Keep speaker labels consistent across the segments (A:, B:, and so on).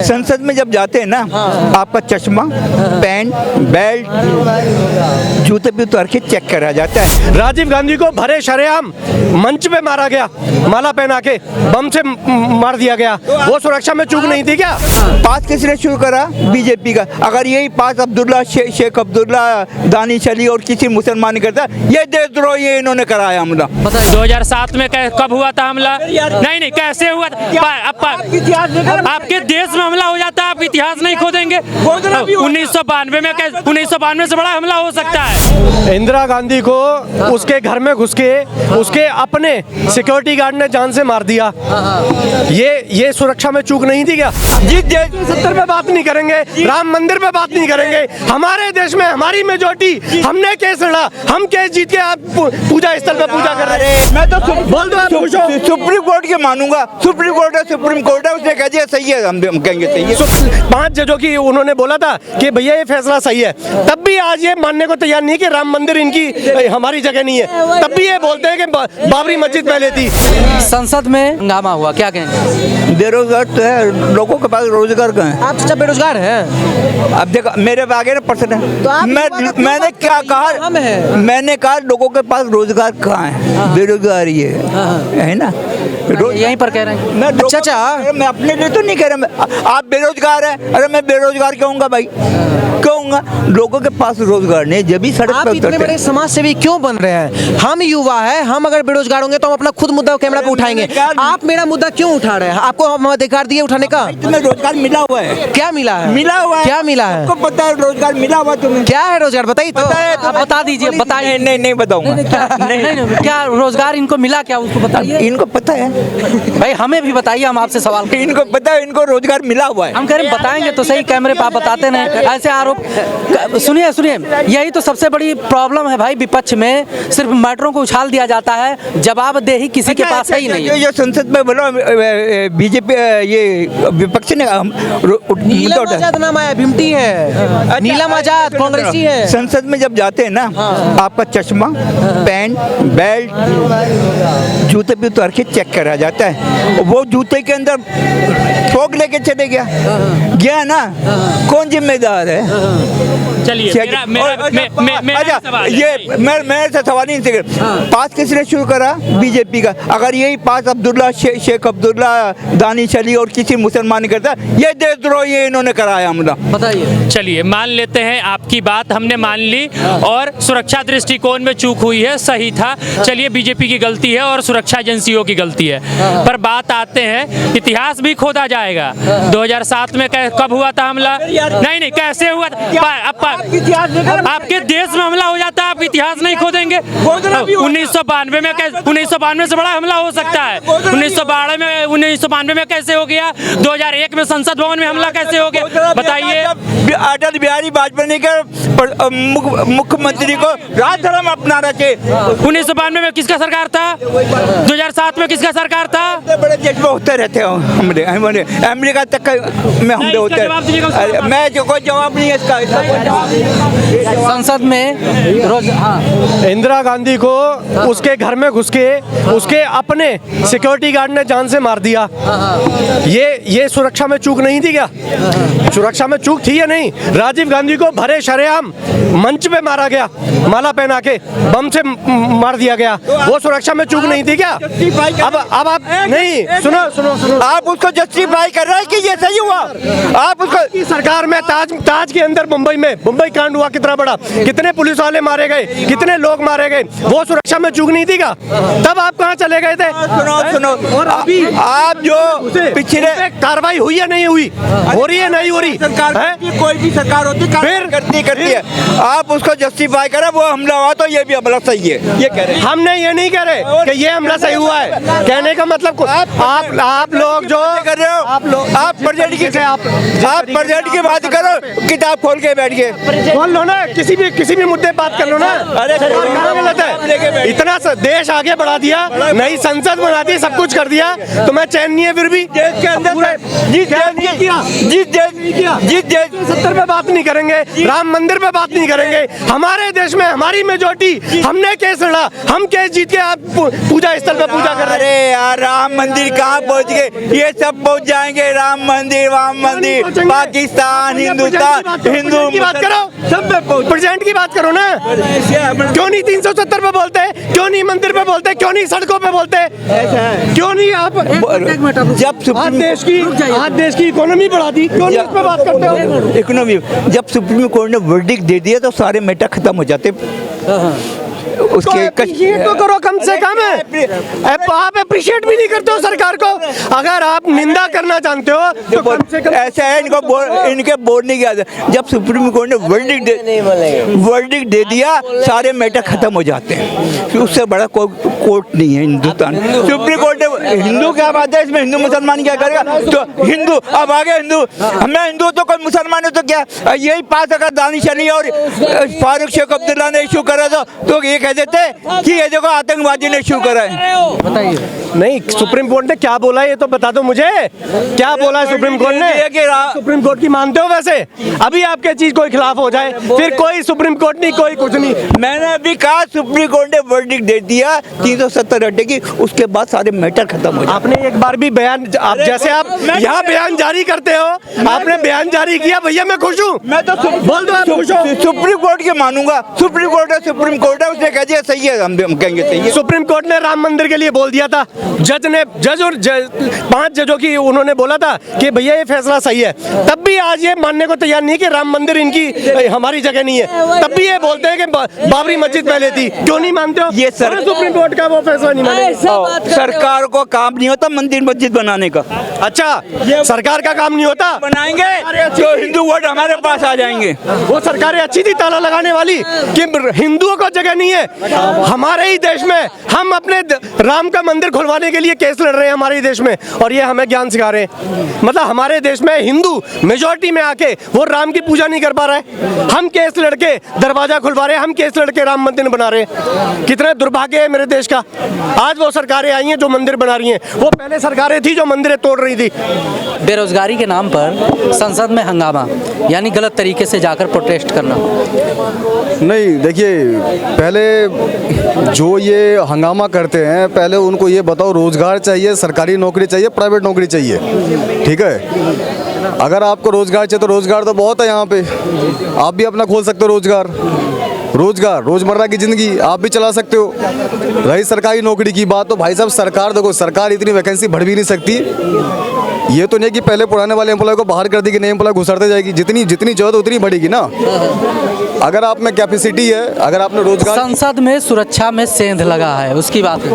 A: संसद में जब जाते हैं ना, आपका चश्मा, पैंट, बेल्ट, जूते भी उतार के चेक करा जाता है।
B: राजीव गांधी को भरे शरेआम मंच पे मारा गया, माला पहना के बम से मार दिया गया, वो सुरक्षा में चूक नहीं थी क्या?
A: पास किसने शुरू करा? बीजेपी का। अगर यही पास अब्दुल्ला शेख अब्दुल्ला दानिश अली और किसी मुसलमान ने करता, ये देशद्रोह ये इन्होंने कराया हमला।
C: 2007 में कब हुआ था हमला? नहीं कैसे हुआ था? आपके देश में हमला हो जाता है, आप इतिहास नहीं खोदेंगे? 1992 से बड़ा हमला हो सकता है।
B: इंदिरा गांधी को उसके घर में घुस के उसके अपने सिक्योरिटी गार्ड ने जान से मार दिया, ये सुरक्षा में चूक नहीं थी क्या? जिस देश 70 पे बात नहीं करेंगे, राम मंदिर पे बात नहीं करेंगे, हमारे देश में हमारी मेजोरिटी, हमने केस लड़ा, हम केस जीत के आप पूजा स्थल पे पूजा कर रहे हैं।
A: मैं तो बोल दो, सुप्रीम कोर्ट के मानूंगा। सुप्रीम कोर्ट है, उसने कह दिया सही है, हम कहेंगे सही है।
B: 5 जजों की उन्होंने बोला था कि भैया ये फैसला सही है, तब भी आज ये मानने को तैयार नहीं कि राम मंदिर इनकी हमारी जगह नहीं है, तब भी ये बोलते हैं कि बाबरी मस्जिद पहले थी।
D: संसद में हंगामा हुआ, क्या कहेंगे?
A: बेरोजगार तो है, लोगों के पास रोजगार कहाँ है?
D: आप सब बेरोजगार हैं।
A: अब देखो मेरे आगे ना पर्सन है,
D: तो आप
A: मैंने क्या कहा? मैंने कहा लोगों के पास रोजगार कहाँ है? बेरोजगारी है ना?
D: यहीं पर कह रहे हैं।
A: अच्छा, मैं अपने लिए तो नहीं कह रहा। आप बेरोजगार है, अरे मैं बेरोजगार कहूँगा भाई, कहूँगा लोगों के पास रोजगार नहीं, जब भी सड़क
D: आप इतने बड़े समाज सेवी क्यों बन रहे हैं? हम युवा है, हम अगर बेरोजगार होंगे तो हम अपना खुद मुद्दा कैमरा पे उठाएंगे। आप मेरा मुद्दा क्यों उठा रहे हैं? आपको हम अधिकार दिए उठाने का?
A: तुम्हें रोजगार मिला हुआ है।
D: क्या मिला है?
A: मिला हुआ है।
D: क्या मिला है?
A: आपको पता है रोजगार मिला हुआ तुम्हें?
D: क्या है रोजगार? बताइए तो।
A: आप
D: बता दीजिए, बताइए।
A: नहीं बताऊंगा।
D: नहीं, क्या रोजगार इनको मिला, क्या उसको बताइए।
A: इनको पता है
D: भाई, हमें भी बताइए, हम आपसे सवाल करें।
A: इनको पता है, इनको रोजगार मिला हुआ है।
D: हम कह रहे हैं बताएंगे तो सही, कैमरे पर आप बताते नहीं, ऐसे आरोप। सुनिए, यही तो सबसे बड़ी प्रॉब्लम है भाई, विपक्ष में सिर्फ मैटरों को उछाल दिया जाता है, जवाबदेही किसी के पास है ही नहीं है।
A: जो संसद में बोलो बीजेपी, ये विपक्ष ने
D: नीलम आजाद नाम आया, भिमटी है, नीलम आजाद कांग्रेसी है।
A: संसद में जब जाते हैं ना, आपका चश्मा, पैंट, बेल्ट, जूते भी उतार के चेक करा जाता है। वो जूते के अंदर ठोक लेके चले गया ना, कौन जिम्मेदार है?
C: चलिए,
A: मेरे से सवाल नहीं। पास किसने शुरू करा? बीजेपी का। अगर यही पास अब्दुल्ला शेख अब्दुल्ला दानिश अली और किसी मुसलमान ने करता, ये देशद्रोह ये इन्होंने कराया हमला।
D: बताइए।
C: चलिए, मान लेते हैं आपकी बात हमने मान ली, और सुरक्षा दृष्टिकोण में चूक हुई है, सही था। चलिए, बीजेपी की गलती है और सुरक्षा एजेंसियों की गलती है, पर बात आते हैं, इतिहास भी खोदा जाएगा। 2007 में कब हुआ था हमला? नहीं कैसे हुआ था? आपके देश में हमला हो जाता है, आप इतिहास नहीं खोदेंगे? 1992 से बड़ा हमला हो सकता है। 1992 में कैसे हो गया? 2001 में संसद भवन में हमला कैसे हो गया? बताइए।
A: अटल बिहारी वाजपेयी के मुख्यमंत्री को राजधर्म अपना रखे।
C: 1992 में किसका सरकार था? 2007 में किसका सरकार था?
A: बड़े देश में होते रहते हो, हमने अमेरिका तक में हम होते। मैं कोई जवाब नहीं है इसका।
D: संसद में
B: इंदिरा गांधी को उसके घर में घुस के उसके अपने सिक्योरिटी गार्ड ने जान से मार दिया, ये सुरक्षा में चूक नहीं थी क्या? सुरक्षा में चूक थी या नहीं? राजीव गांधी को भरे शरेआम मंच पे मारा गया, माला पहना के बम से मार दिया गया, वो सुरक्षा में चूक नहीं थी क्या? अब आप नहीं, सुनो,
A: आप उसको जस्टिफाई कर रहे हैं कि ये सही हुआ? आप उसको
B: सरकार में ताज के अंदर मुंबई कांड हुआ, कितना बड़ा, कितने पुलिस वाले मारे गए, कितने लोग मारे गए, वो सुरक्षा में चूक नहीं थी क्या? तब आप कहाँ चले गए थे?
A: सुनो, और अभी आप जो पिछले
B: कार्रवाई हुई या नहीं हुई, हो रही है नहीं हो रही?
A: कोई भी सरकार होती फिर करती है, आप उसको जस्टिफाई करें, वो हमला हुआ तो ये भी हमला सही है, ये कह रहे हैं।
B: हमने ये नहीं कह रहे कि ये हमला सही हुआ है, कहने का मतलब आप लोग जो कर रहे हो, आप प्रेजेंट की बात करो, किताब खोल के बैठ के बोल लो ना, किसी भी मुद्दे बात कर लो ना। अरे गलत है, इतना देश आगे बढ़ा दिया, नई संसद बना दी, सब कुछ कर दिया, तो मैं चैन नहीं है फिर भी। देश के अंदर जिस देश 70 में बात नहीं करेंगे, राम मंदिर पे बात नहीं करेंगे। हमारे देश में हमारी मेजोरिटी, हमने केस लड़ा, हम केस जीत के आप पूजा स्थल पे पूजा कर रहे हैं।
A: अरे यार राम मंदिर कहाँ पहुँच गए, ये सब पहुँच जाएंगे। राम मंदिर पाकिस्तान हिंदू
B: की बात करो, सब पे प्रेजेंट की बात करो ना। क्यों नहीं 370 पे बोलते, क्यों नहीं मंदिर पे बोलते, क्यों नहीं सड़कों पे बोलते, क्यों नहीं आप
A: जब
B: आज देश की इकोनॉमी बढ़ा दी, क्यों नहीं इस पे बात करते हो?
A: इकोनॉमी जब सुप्रीम कोर्ट ने वर्डिक्ट दे दिया तो सारे मैटर खत्म हो जाते। उसके
B: अप्रिशिएट तो करो कम से कम है। आप अप्रिशिएट भी नहीं करते हो सरकार को। अगर आप निंदा करना जानते हो तो कम से कम
A: ऐसा है, इनके बोलने की आदत। जब सुप्रीम कोर्ट ने वर्डिक्ट दे दिया सारे मैटर खत्म हो जाते हैं। फिर उससे बड़ा कोई कोर्ट नहीं है हिंदुस्तान। सुप्रीम कोर्ट ने हिंदू क्या बात है इसमें, हिंदू मुसलमान क्या करेगा? तो हिंदू अब आगे हिंदू, मैं हिंदू तो कोई मुसलमान है तो क्या? यही पास अगर दानिश अली और फारूक शेख अब्दुल्ला ने इशू करा तो ये कह देते कि ये देखो आतंकवादी ने इशू करा है।
D: बताइए
B: नहीं, सुप्रीम कोर्ट ने क्या बोला ये तो बता दो मुझे। क्या बोला है सुप्रीम कोर्ट ने? सुप्रीम कोर्ट की मानते हो वैसे? अभी आपके चीज कोई खिलाफ हो जाए फिर कोई सुप्रीम कोर्ट नहीं, कोई कुछ नहीं।
A: मैंने अभी कहा सुप्रीम कोर्ट ने वर्डिक्ट दे दिया 370 हटेगी, उसके बाद सारे मैटर खत्म हो जाए।
B: आपने एक बार भी बयान, आप जैसे आप यहाँ बयान जारी करते हो, आपने बयान जारी किया, भैया मैं खुश हूँ,
A: मैं तो
B: बोल दो आप खुश हो।
A: सुप्रीम कोर्ट के मानूंगा। सुप्रीम कोर्ट है, उसने कह दिया सही है, हम कहेंगे सही है।
B: सुप्रीम कोर्ट ने राम मंदिर के लिए बोल दिया था, जज और 5 जजों की उन्होंने बोला था कि भैया ये फैसला सही है। तब भी आज ये मानने को तैयार नहीं कि राम मंदिर इनकी हमारी जगह नहीं है। तब भी ये बोलते हैं कि बाबरी मस्जिद पहले थी। क्यों नहीं मानते हो?
A: ये
B: सुप्रीम कोर्ट का वो फैसला नहीं माने।
A: सरकार को काम नहीं होता मंदिर मस्जिद बनाने का।
B: अच्छा, सरकार का काम नहीं होता,
A: बनाएंगे तो हिंदू वोट हमारे पास आ जाएंगे।
B: वो सरकारें अच्छी थी ताला लगाने वाली कि हिंदुओं को जगह नहीं है। हमारे ही देश में हम अपने राम का मंदिर खुलवाने के लिए केस लड़ रहे हैं हमारे देश में, और ये हमें ज्ञान सिखा रहे हैं। मतलब हमारे देश में हिंदू मेजॉरिटी में आके वो राम की पूजा नहीं कर पा रहे, हम केस लड़के दरवाजा खुलवा रहे हैं, हम केस लड़के राम मंदिर बना रहे हैं। कितना दुर्भाग्य है मेरे देश का। आज वो सरकारें आई हैं जो मंदिर बना रही हैं, वो पहले सरकारें थी जो मंदिरें तोड़ रही थी।
D: बेरोजगारी के नाम पर संसद में हंगामा, यानी गलत तरीके से जाकर प्रोटेस्ट करना।
E: नहीं देखिए, पहले जो ये हंगामा करते हैं, पहले उनको ये बताओ रोजगार चाहिए, सरकारी नौकरी चाहिए, प्राइवेट नौकरी चाहिए, ठीक है? अगर आपको रोजगार चाहिए तो रोजगार तो बहुत है यहाँ पे, आप भी अपना खोल सकते हो रोजगार। रोजमर्रा की जिंदगी आप भी चला सकते हो। रही सरकारी नौकरी की बात, तो भाई साहब सरकार देखो, सरकार इतनी वैकेंसी भर भी नहीं सकती। ये तो नहीं कि पहले पुराने वाले एम्प्लॉय को बाहर कर दी कि नए एम्प्लॉय घुसरते जाएगी। जितनी जरूरत उतनी बढ़ेगी ना। अगर आप में कैपेसिटी है, अगर आपने रोजगार,
D: संसद में सुरक्षा में सेंध लगा है, उसकी बात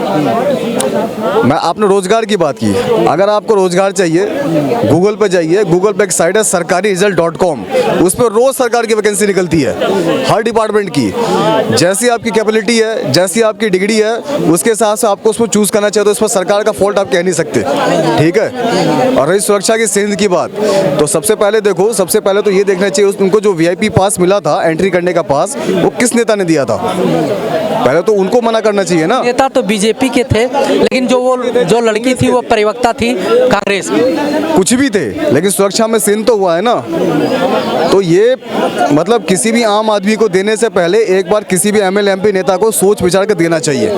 E: मैं आपने रोजगार की बात की। अगर आपको रोजगार चाहिए, गूगल पे जाइए, गूगल पे एक साइट है sarkariresult.com, उस पर रोज सरकार की वैकेंसी निकलती है हर डिपार्टमेंट की। जैसी आपकी कैपेबिलिटी है, जैसी आपकी डिग्री है, उसके हिसाब से आपको उसको चूज करना चाहिए। तो इस पर सरकार का फॉल्ट आप कह नहीं सकते, ठीक है? और रही सुरक्षा की सेंध की बात, तो सबसे पहले देखो, सबसे पहले तो ये देखना चाहिए उनको जो VIP पास मिला था, एंट्री करने का पास, वो किस नेता ने दिया था। पहले तो उनको मना करना चाहिए ना।
D: नेता तो बीजेपी के थे, लेकिन जो लड़की थी वो परिवक्ता थी कांग्रेस की।
E: कुछ भी थे, लेकिन सुरक्षा में सेंध तो हुआ है ना। तो ये मतलब किसी भी आम आदमी को देने से पहले एक बार किसी भी MLA MP नेता को सोच विचार कर देना चाहिए।